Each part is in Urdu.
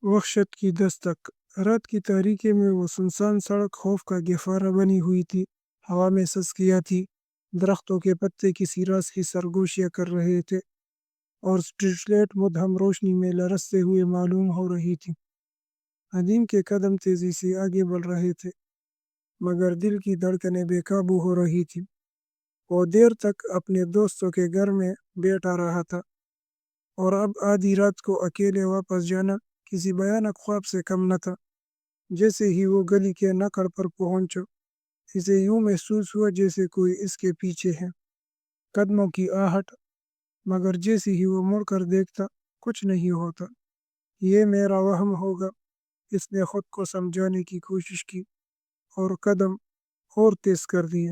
وحشت کی دستک۔ رات کی تاریکی میں وہ سنسان سڑک خوف کا گہوارہ بنی ہوئی تھی۔ ہوا میں سسکیاں تھی، درختوں کے پتے کسی راز کی سرگوشیاں کر رہے تھے اور اسٹریٹ لائٹ مدھم روشنی میں لرزتے ہوئے معلوم ہو رہی تھی۔ ندیم کے قدم تیزی سے آگے بڑھ رہے تھے، مگر دل کی دھڑکنیں بے قابو ہو رہی تھی۔ وہ دیر تک اپنے دوستوں کے گھر میں بیٹھا رہا تھا، اور اب آدھی رات کو اکیلے واپس جانا کسی بھیانک خواب سے کم نہ تھا۔ جیسے ہی وہ گلی کے نکڑ پر پہنچا، اسے یوں محسوس ہوا جیسے کوئی اس کے پیچھے ہے۔ قدموں کی آہٹ، مگر جیسے ہی وہ مڑ کر دیکھتا، کچھ نہیں ہوتا۔ یہ میرا وہم ہوگا، اس نے خود کو سمجھانے کی کوشش کی اور قدم اور تیز کر دیے۔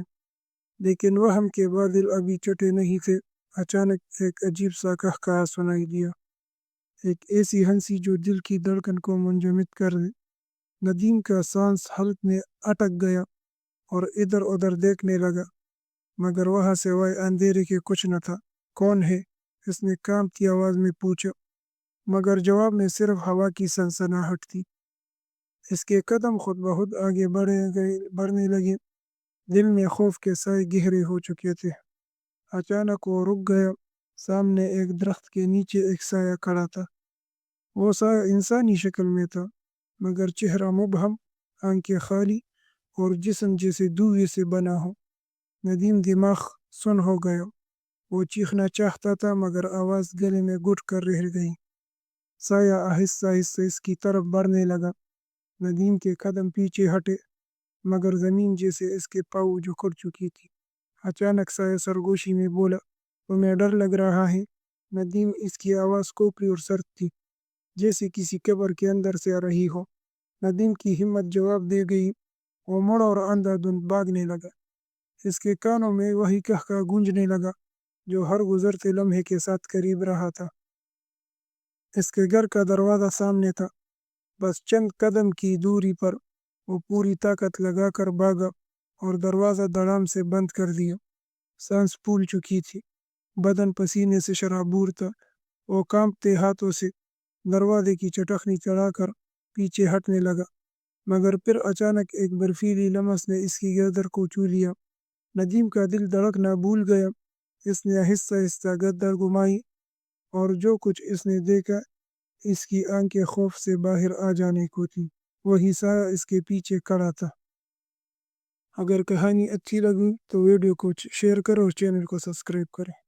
لیکن وہم کے بادل ابھی چھٹے نہیں تھے۔ اچانک ایک عجیب سا قہقہا سنائی دیا، ایک ایسی ہنسی جو دل کی دھڑکن کو منجمد کر دے۔ ندیم کا سانس حلق میں اٹک گیا اور ادھر ادھر دیکھنے لگا، مگر وہاں سوائے اندھیرے کے کچھ نہ تھا۔ کون ہے؟ اس نے کانپتی آواز میں پوچھا، مگر جواب میں صرف ہوا کی سنسناہٹ تھی۔ اس کے قدم خود بخود آگے بڑھنے لگے، دل میں خوف کے سائے گہرے ہو چکے تھے۔ اچانک وہ رک گیا۔ سامنے ایک درخت کے نیچے ایک سایہ کھڑا تھا۔ وہ سایہ انسانی شکل میں تھا، مگر چہرہ مبہم، آنکھیں خالی اور جسم جیسے دھوئے سے بنا ہو۔ ندیم دماغ سن ہو گیا۔ وہ چیخنا چاہتا تھا، مگر آواز گلے میں گھٹ کر رہ گئی۔ سایہ آہستہ آہستہ اس کی طرف بڑھنے لگا۔ ندیم کے قدم پیچھے ہٹے، مگر زمین جیسے اس کے پاؤں جکڑ چکی تھی۔ اچانک سایہ سرگوشی میں بولا، تمہیں ڈر لگ رہا ہے؟ ندیم، اس کی آواز کوپری اور سرد تھی، جیسے کسی قبر کے اندر سے آ رہی ہو۔ ندیم کی ہمت جواب دے گئی۔ وہ مڑا اور اندھا دھند بھاگنے لگا۔ اس کے کانوں میں وہی قہقہا گونجنے لگا جو ہر گزرتے لمحے کے ساتھ قریب رہا تھا۔ اس کے گھر کا دروازہ سامنے تھا، بس چند قدم کی دوری پر۔ وہ پوری طاقت لگا کر بھاگا اور دروازہ دھڑام سے بند کر دیا۔ سانس پھول چکی تھی، بدن پسینے سے شرابور تھا۔ وہ کانپتے ہاتھوں سے دروازے کی چٹخنی چڑھا کر پیچھے ہٹنے لگا، مگر پھر اچانک ایک برفیلی لمس نے اس کی گردن کو چھو لیا۔ ندیم کا دل دھڑکنا بھول گیا۔ اس نے آہستہ آہستہ گردن گھمائی، اور جو کچھ اس نے دیکھا، اس کی آنکھیں خوف سے باہر آ جانے کو تھی۔ وہی سایہ اس کے پیچھے کھڑا تھا۔ اگر کہانی اچھی لگی تو ویڈیو کو شیئر کرو اور چینل کو سبسکرائب کریں۔